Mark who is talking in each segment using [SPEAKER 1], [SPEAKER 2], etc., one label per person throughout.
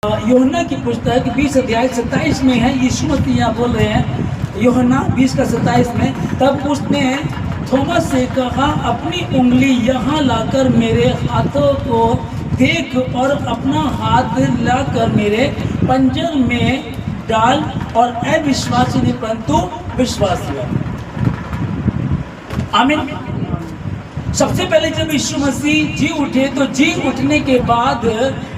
[SPEAKER 1] यूहन्ना की पुस्तक 20 अध्याय 27 में है। यीशु मसीह यहाँ बोल रहे हैं यूहन्ना 20 का 27 में, तब उसने थोमस से कहा, अपनी उंगली यहाँ लाकर मेरे हाथों को देख और अपना हाथ लाकर मेरे पंजर में डाल, और अविश्वासी नहीं परंतु विश्वासी है। आमीन। सबसे पहले जब यीशु मसीह जी उठे तो जी उठने के बाद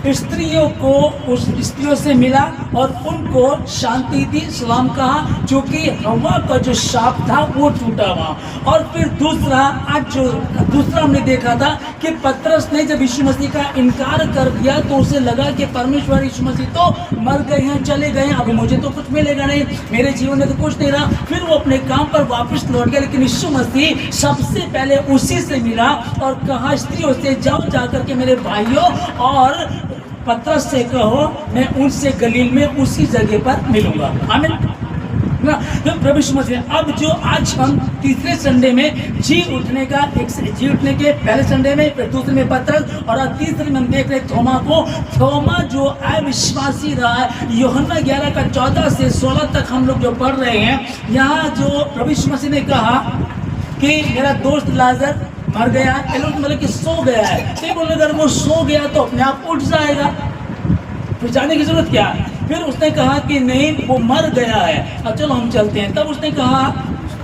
[SPEAKER 1] स्त्रियों को उस स्त्रियों से मिला और उनको शांति दी, सलाम कहा, क्योंकि हवा का जो शाप था वो टूटा हुआ। और फिर दूसरा हमने देखा था कि पतरस ने जब यीशु मसीह का इनकार कर दिया तो उसे लगा कि परमेश्वर यीशु मसीह तो मर गए हैं, चले गए हैं, अभी मुझे तो कुछ मिलेगा नहीं, मेरे जीवन में तो कुछ नहीं रहा। फिर वो अपने काम पर वापस लौट गया। लेकिन यीशु मसीह सबसे पहले उसी से मिला और कहा, स्त्रियों से जाओ जाकर के मेरे भाइयों और पतरस से कहो मैं उनसे गलील में उसी जगह पर मिलूंगा। आमीन। तो प्रभु यीशु मसीह, अब जो आज हम तीसरे संडे में जी उठने के पहले संडे में, फिर दूसरे में पतरस, और अब तीसरे में हम देख रहे थोमा को। थोमा जो अविश्वासी रहा है, यूहन्ना 11 का 14 से 16 तक हम लोग जो पढ़ रहे हैं, यहाँ जो प्रभु यीशु मसीह ने कहा कि मेरा दोस्त लाजर मर गया है, मतलब कि सो गया है, तो बोले अगर वो सो गया तो अपने आप उठ जाएगा, फिर जाने की जरूरत क्या है। फिर उसने कहा कि नहीं, वो मर गया है, अब चलो हम चलते हैं। तब उसने कहा,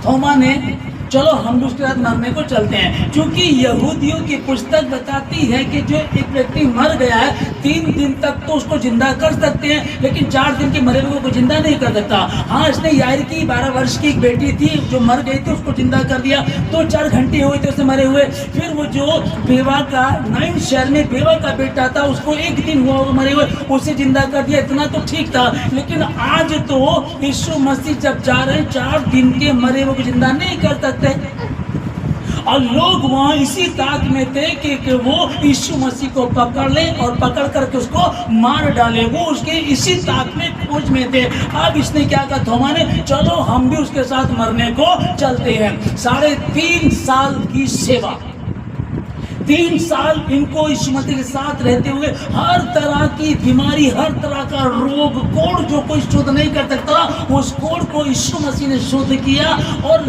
[SPEAKER 1] थोमा ने, चलो हम भी उसके साथ मरने को चलते हैं, क्योंकि यहूदियों की पुस्तक बताती है कि जो एक व्यक्ति मर गया है 3 दिन तक तो उसको जिंदा कर सकते हैं, लेकिन 4 दिन के मरे हुए को जिंदा नहीं कर सकता। हाँ, इसने यार की 12 वर्ष की एक बेटी थी जो मर गई थी, उसको जिंदा कर दिया, तो 4 घंटे हुए थे उसे मरे हुए। फिर वो जो बेवा का 9 शहर में बेवा का बेटा था, उसको 1 दिन हुआ मरे हुए, उसे जिंदा कर दिया, इतना तो ठीक था। लेकिन आज तो यीशु मसीह जब जा रहे हैं 4 दिन के मरे हुए को जिंदा नहीं कर सकते, और लोग वहां इसी ताक में थे कि वो यीशु मसीह को पकड़ ले और पकड़ करके उसको मार डाले, वो उसके इसी ताक में खोज में थे। अब इसने क्या कहा, थोमा ने, चलो हम भी उसके साथ मरने को चलते हैं। 3.5 साल की सेवा, 3 साल इनको यीशु मसीह के साथ रहते हुए हर तरह की बीमारी, हर तरह का रोग, कोढ़ जो कोई शुद्ध नहीं कर सकता, उस कोढ़ को यीशु मसीह ने शुद्ध किया, और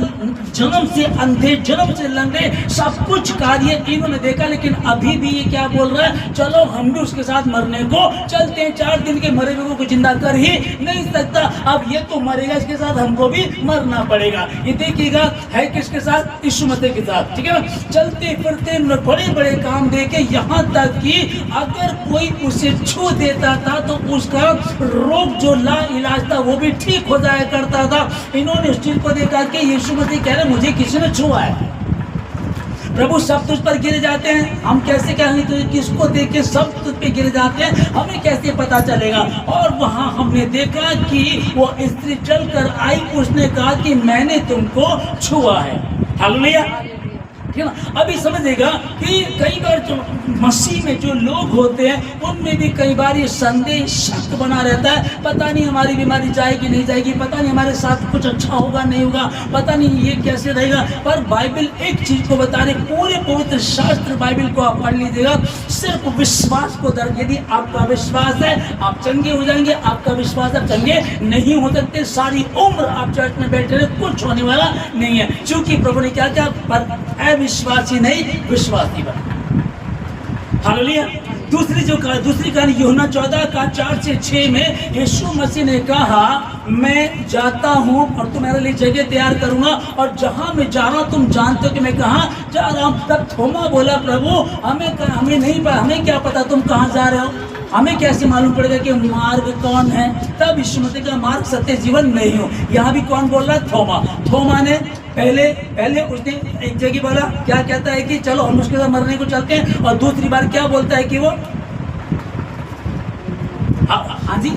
[SPEAKER 1] जन्म से अंधे, जन्म से लंगड़े, सब कुछ कार्य इन्होंने देखा। लेकिन अभी भी ये क्या बोल रहा है, चलो हम भी उसके साथ मरने को चलते हैं, 4 दिन के मरे हुए को जिंदा कर ही नहीं सकता, अब ये तो मरेगा, इसके साथ हमको भी मरना पड़ेगा। ये देखिएगा है किसके साथ, यीशु मसीह के साथ, ठीक है ना। चलते फिरते बड़े बड़े काम देके, यहाँ तक कि अगर कोई उसे छू देता था तो उसका रोग जो ला इलाज था वो भी ठीक हो जाया करता था। इन्होंने उस चीज को देखा कि यीशु मसीह कह रहे मुझे किसी ने छुआ है, प्रभु सब तुझ पर गिरे जाते हैं, हम कैसे कहेंगे तो किसको देख के सब तुझ पे गिरे जाते हैं, हमें कैसे पता चलेगा। और वहां हमने देखा कि वो स्त्री चल कर आई, उसने कहा कि मैंने तुमको छुआ है। हालेलुया। अभी समझेगा कि कई बार जो मसीह में जो लोग होते हैं उनमें भी कई बार ये संदेह, शक बना रहता है, पता नहीं हमारी बीमारी जाएगी नहीं जाएगी, पता नहीं हमारे साथ कुछ अच्छा होगा नहीं होगा, पता नहीं ये कैसे रहेगा। पर बाइबल एक चीज को बता रहे, पूरे पवित्र शास्त्र बाइबल को आप पढ़ लीजिएगा, सिर्फ विश्वास को दर्ज, यदि आपका विश्वास है आप चंगे हो जाएंगे, आपका विश्वास आप चंगे नहीं हो सकते, सारी उम्र आप चर्च में बैठे रहे, कुछ होने वाला नहीं है, क्योंकि प्रभु ने क्या क्या, पर विश्वासी नहीं विश्वासी बना। हालेलुया। दूसरी कहानी यूहन्ना 14 का 4 से 6 में यीशु मसीह ने कहा, मैं जाता हूँ और तुम्हारे लिए जगह तैयार करूंगा, और जहां मैं जा रहा हूं तुम जानते हो कि मैं कहाँ जा रहा हूं। तब थोमा बोला, प्रभु हमें क्या पता तुम कहाँ जा रहे हो, हमें कैसे मालूम पड़ेगा कि मार्ग कौन है। तब यीशु मसीह का मार्ग सत्य जीवन नहीं हो। यहाँ भी कौन बोल रहा, थोमा ने पहले उसने एक जगह बोला, क्या कहता है कि चलो हम उसके साथ मरने को चलते हैं, और दूसरी बार क्या बोलता है कि वो हाँ जी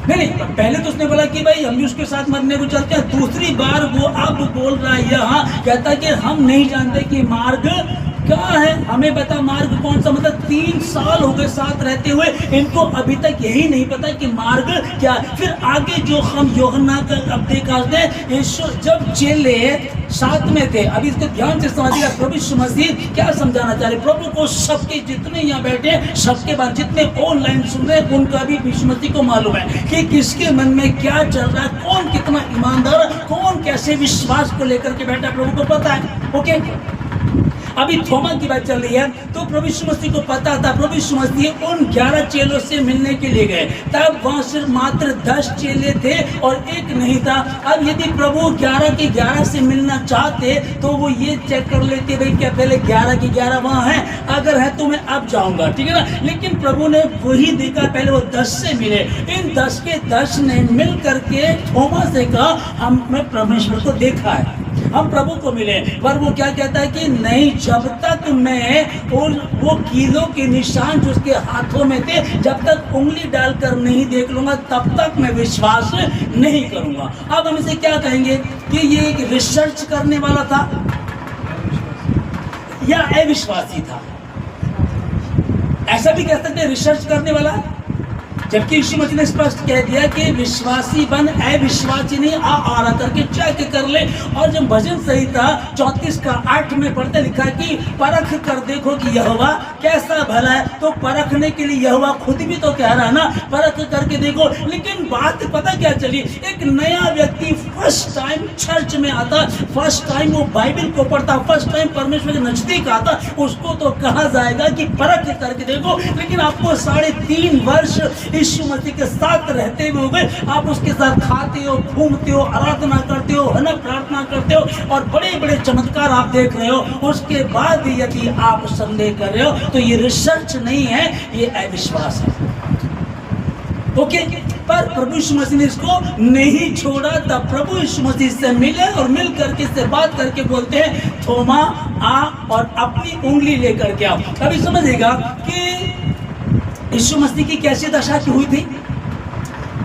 [SPEAKER 1] नहीं, पहले तो उसने बोला कि भाई हम भी उसके साथ मरने को चलते हैं, दूसरी बार वो अब बोल रहा है, यहाँ कहता है कि हम नहीं जानते कि मार्ग क्या है, हमें बता मार्ग कौन सा, मतलब 3 साल हो गए साथ रहते हुए, इनको अभी तक यही नहीं पता कि मार्ग क्या है। फिर आगे जो हम यूहन्ना का अब देखा यीशु जब चेले साथ में थे, अभी इसको ध्यान से समझिएगा, प्रभु यीशु मसीह क्या समझाना चाह रहे। प्रभु को सबके जितने यहाँ बैठे सबके बाद जितने ऑनलाइन सुन रहे हैं उनका भी यीशु मसीह को मालूम है कि किसके मन में क्या चल रहा है, कौन कितना ईमानदार, कौन कैसे विश्वास को लेकर के बैठा, प्रभु को पता है। ओके, अभी थोमा की बात चल रही है, तो प्रभु यीशु मसीह को पता था। प्रभु यीशु मसीह उन 11 चेलों से मिलने के लिए गए, तब वहां सिर्फ मात्र 10 चेले थे और एक नहीं था। अब यदि प्रभु 11 के 11 से मिलना चाहते तो वो ये चेक कर लेते, भाई क्या पहले 11 के 11 वहां है, अगर है तो मैं अब जाऊंगा, ठीक है ना। लेकिन प्रभु ने वही देखा, पहले वो 10 से मिले, इन 10 के 10 ने मिल करके थोमा से कहा हमने परमेश्वर को देखा है, हम प्रभु को मिले। पर वो क्या कहता है कि नहीं, जब तक मैं वो कीलों के निशान जो उसके हाथों में थे जब तक उंगली डालकर नहीं देख लूंगा तब तक मैं विश्वास नहीं करूंगा। अब हम इसे क्या कहेंगे कि ये एक रिसर्च करने वाला था या अविश्वासी था? ऐसा भी कह सकते हैं रिसर्च करने वाला, जबकि यीशु मसीह ने स्पष्ट कह दिया कि विश्वासी बन, अविश्वासी नहीं। आ करके चेक कर ले। और जब भजन संहिता 34 का 8 में पढ़ते लिखा कि परख कर देखो कि यहोवा कैसा भला है, तो परखने के लिए यहोवा खुद भी तो कह रहा है ना, परख करके देखो। लेकिन बात पता क्या चली, एक नया व्यक्ति फर्स्ट टाइम चर्च में आता, फर्स्ट टाइम वो बाइबल को पढ़ता, फर्स्ट टाइम परमेश्वर के नजदीक आता, उसको तो कहा जाएगा कि परख करके देखो। लेकिन आपको 3.5 वर्ष यीशु मसीह के साथ रहते हुए हो गए, आप उसके साथ खाते हो, घूमते हो, आराधना करते हो, है ना, प्रार्थना करते हो और बड़े बड़े चमत्कार आप देख रहे हो, उसके बाद यदि आप संदेह कर रहे हो तो ये रिसर्च नहीं है, ये अविश्वास है। ओके, पर प्रभु यीशु मसीह ने इसको नहीं छोड़ा। तब प्रभु यीशु मसीह से मिले और मिल करके से बात करके बोलते हैं थोमा आ और अपनी उंगली लेकर के आओ। अभी समझिएगा कि यीशु मसीह की कैसी दशा की हुई थी,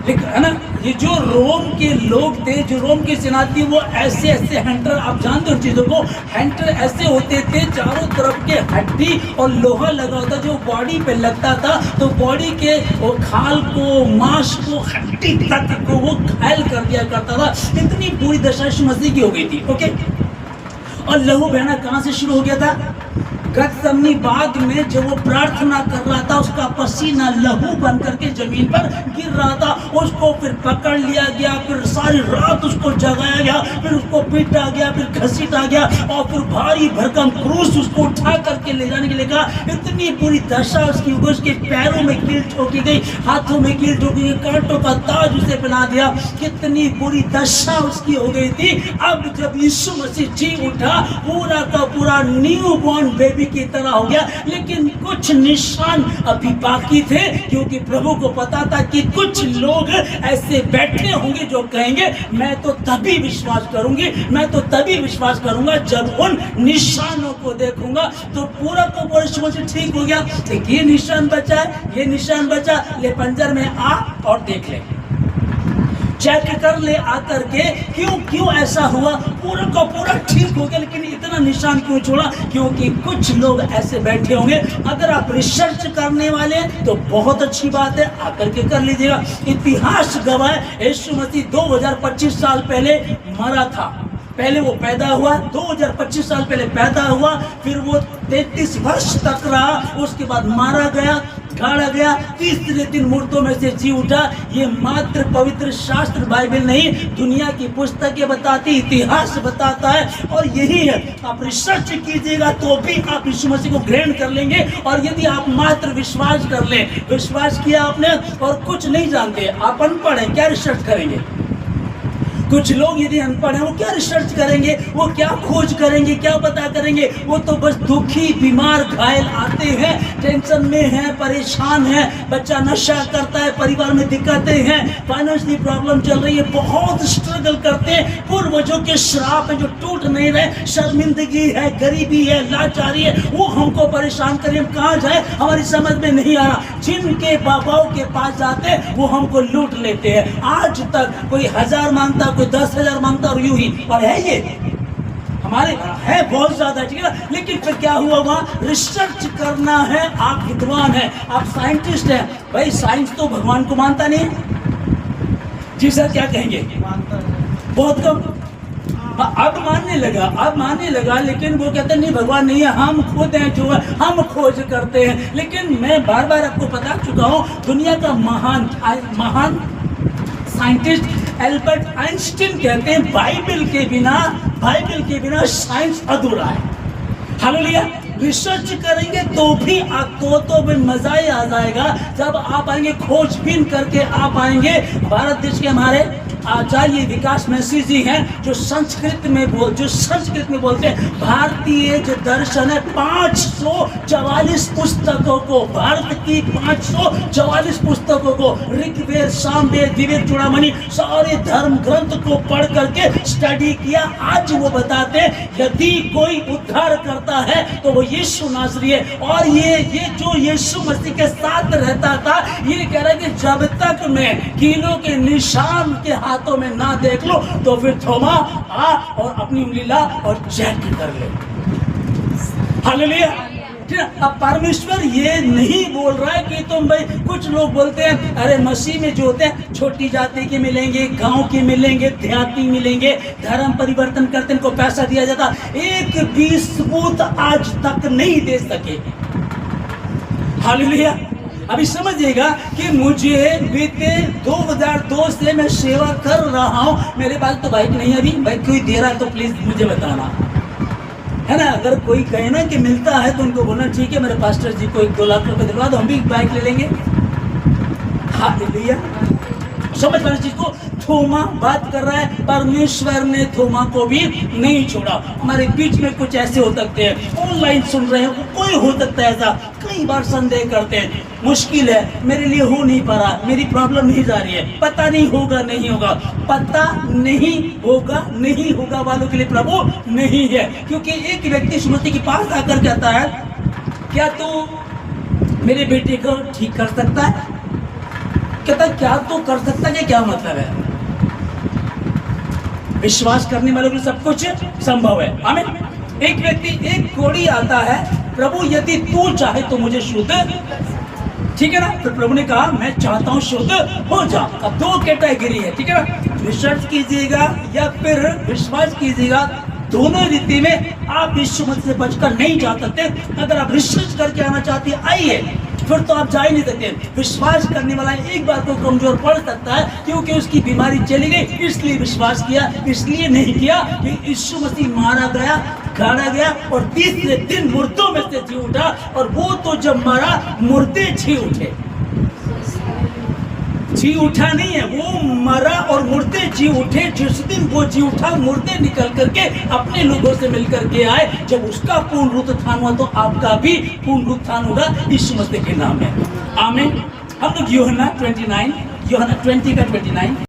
[SPEAKER 1] है ना। ये जो रोम के लोग थे, जो रोम की सेना थी, वो ऐसे ऐसे हंटर, आप जानते हो चीजों को, हंटर ऐसे होते थे, चारों तरफ के हड्डी और लोहा लगा होता जो बॉडी पे लगता था, तो बॉडी के वो खाल को, मांस को, हड्डी तक को वो घायल कर दिया करता था। इतनी बुरी दशा यीशु मसीह की हो गई थी। ओके, और लहू बहना कहाँ से शुरू हो गया था? गतसमनी बाग में जब वो प्रार्थना कर रहा था, उसका पसीना लहू बन करके जमीन पर गिर रहा था, उसको फिर पकड़ लिया गया, फिर सारी रात उसको जगाया गया, फिर उसको पीटा गया, फिर घसीटा गया और फिर भारी भरकम क्रूस उसको उठा करके ले जाने के लिए कहा। इतनी बुरी दशा उसकी, उसके पैरों में कील ठोकी गई, हाथों में कील ठोकी गई, कांटों का ताज उसे पहना दिया, कितनी बुरी दशा उसकी हो गई थी। अब जब यीशु मसीह जी उठा, पूरा का पूरा न्यू बॉर्न बेबी की तरह हो गया। लेकिन कुछ निशान अभी बाकी थे, क्योंकि प्रभु को पता था कि कुछ लोग ऐसे बैठे होंगे जो कहेंगे मैं तो तभी विश्वास करूंगी, मैं तो तभी विश्वास करूंगा जब उन निशानों को देखूंगा। तो पूरा का पूरा यीशु से ठीक हो गया, ये निशान बचा है, ये निशान बचा, ले पंजर में आ और देख ले, चेक कर ले आकर के, क्यों ऐसा हुआ, पूरा का पूरा ठीक हो गया, लेकिन इतना निशान क्यों छोड़ा? क्योंकि कुछ लोग ऐसे बैठे होंगे। अगर आप रिसर्च करने वाले हैं तो बहुत अच्छी बात है, आकर के कर लीजिएगा। इतिहास गवाह है, यीशु मसीह 2025 साल पहले मरा था, पहले वो पैदा हुआ, 2025 साल पहले पैदा हुआ, फिर वो 33 वर्ष तक रहा, उसके बाद मारा गया, गाड़ा गया, तीसरे दिन मुर्दों में से जी उठा। ये मात्र पवित्र शास्त्र बाइबल नहीं, दुनिया की पुस्तकें बताती, इतिहास बताता है, और यही है। आप रिसर्च कीजिएगा तो भी आप यीशु मसीह को ग्रहण कर लेंगे। और यदि आप मात्र विश्वास कर लें, विश्वास किया आपने और कुछ नहीं जानते, आप अनपढ़ हैं, क्या रिसर्च करेंगे? कुछ लोग यदि अनपढ़ हैं वो क्या रिसर्च करेंगे, वो क्या खोज करेंगे, क्या पता करेंगे? वो तो बस दुखी, बीमार, घायल आते हैं, टेंशन में है, परेशान है, बच्चा नशा करता है, परिवार में दिक्कतें हैं, फाइनेंशियली प्रॉब्लम चल रही है, बहुत स्ट्रगल करते हैं, पूर्वजों के श्राप है जो टूट नहीं रहे, शर्मिंदगी है, गरीबी है, लाचारी है, वो हमको परेशान करें, हम कहाँ जाए हमारी समझ में नहीं आ रहा। जिनके बाबाओं के पास जाते वो हमको लूट लेते हैं। आज तक कोई 1000 मांगता, कोई 10,000 मांगता, और यूं ही। और है ये हमारे है बहुत ज्यादा, ठीक है ना। लेकिन फिर क्या हुआ, वहाँ रिसर्च करना है। आप विद्वान हैं, आप साइंटिस्ट हैं, भाई साइंस तो भगवान को मानता नहीं है। जी सर क्या कहेंगे? बहुत कम। अब मानने लगा, लेकिन वो कहते नहीं भगवान नहीं है, हम खुद हैं जो है, हम खोज करते हैं। लेकिन मैं बार बार आपको बता चुका हूँ, दुनिया का महान साइंटिस्ट एल्बर्ट आइंस्टीन कहते हैं बाइबल के बिना साइंस अधूरा है। हालेलुया। रिसर्च करेंगे तो भी आपको तो भी मजा ही आ जाएगा जब आप आएंगे, खोजबीन करके आप आएंगे। भारत देश के हमारे आचार्य विकास मैसी जी हैं, जो संस्कृत में बोलते हैं। भारतीय जो दर्शन है 544 पुस्तकों को, भारत की 544 पुस्तकों को, ऋग्वेद, सामवेद, विवेक चूड़ामणि, सारे धर्म ग्रंथ को पढ़ करके स्टडी किया। आज वो बताते हैं यदि कोई उद्धार करता है तो वो यीशु नासरी है। और ये जो यीशु मसीह के साथ रहता था, ये कह रहा है कि जब तक मैं कीलों के निशान के हाथों में ना देख लो तो फिर थोमा आ और अपनी उंगली ला और चेक कर ले। हालेलुया। अब परमेश्वर ये नहीं बोल रहा है कि तुम भाई, कुछ लोग बोलते हैं अरे मसीह में जो होते हैं छोटी जाति के मिलेंगे, गांव के मिलेंगे, देहाती मिलेंगे, धर्म परिवर्तन करते इनको पैसा दिया जाता। एक भी सबूत आज तक नहीं दे सके। हालेलुया। अभी समझिएगा कि मुझे बीते 2002 से मैं सेवा कर रहा हूं। मेरे पास तो बाइक नहीं है अभी, बाइक कोई दे रहा है तो प्लीज मुझे बताना, है ना। अगर कोई कहे ना कि मिलता है तो उनको बोलना ठीक है, मेरे पास्टर जी को 1-2 लाख रुपए दिलवा दो, हम भी बाइक ले लेंगे। हालेलुया। समझ पाने चीज को। थोमा बात कर रहा है, परमेश्वर ने थोमा को भी नहीं छोड़ा। हमारे बीच में कुछ ऐसे हो सकते हैं, ऑनलाइन सुन रहे हैं, कोई हो सकता है ऐसा, कई बार संदेह करते हैं, मुश्किल है, मेरे लिए हो नहीं पा रहा, मेरी प्रॉब्लम नहीं जा रही है, पता नहीं होगा नहीं होगा। पता नहीं होगा वालों के लिए प्रभु नहीं है। क्योंकि एक व्यक्ति सुमति के पास आकर कहता है, क्या तू मेरे बेटे को ठीक कर सकता है? कहता क्या तो कर सकता है, क्या मतलब है? विश्वास करने वालों के लिए सब कुछ संभव है। आमीन। एक व्यक्ति, एक कोड़ी आता है, प्रभु यदि तू चाहे तो मुझे शुद्ध, ठीक है ना। तो प्रभु ने कहा मैं चाहता हूं शुद्ध हो जा। अब 2 कैटेगरी है, ठीक है ना। रिसर्च कीजिएगा या फिर विश्वास कीजिएगा, दोनों रीति में आप यीशु मसीह से बचकर नहीं जा सकते। अगर आप रिसर्च करके आना चाहते हैं आइए, फिर तो आप जा ही नहीं सकते। विश्वास करने वाला एक बार को कमजोर पड़ सकता है क्योंकि उसकी बीमारी चली गई, इसलिए विश्वास किया, इसलिए नहीं किया कि यीशु मसीह मारा गया, गाड़ा गया और 3रे दिन मुर्दों में से जी उठा। और वो तो जब मारा मुर्दे जी उठे, जी उठा नहीं है, वो मरा और मुर्दे जी उठे। जिस दिन वो जी उठा, मुर्दे निकल करके अपने लोगों से मिलकर के आए। जब उसका पूर्ण उत्थान हुआ तो आपका भी पूर्ण उत्थान होगा यीशु मसीह के नाम में। आमीन। हम लोग यूहन्ना 20 का 29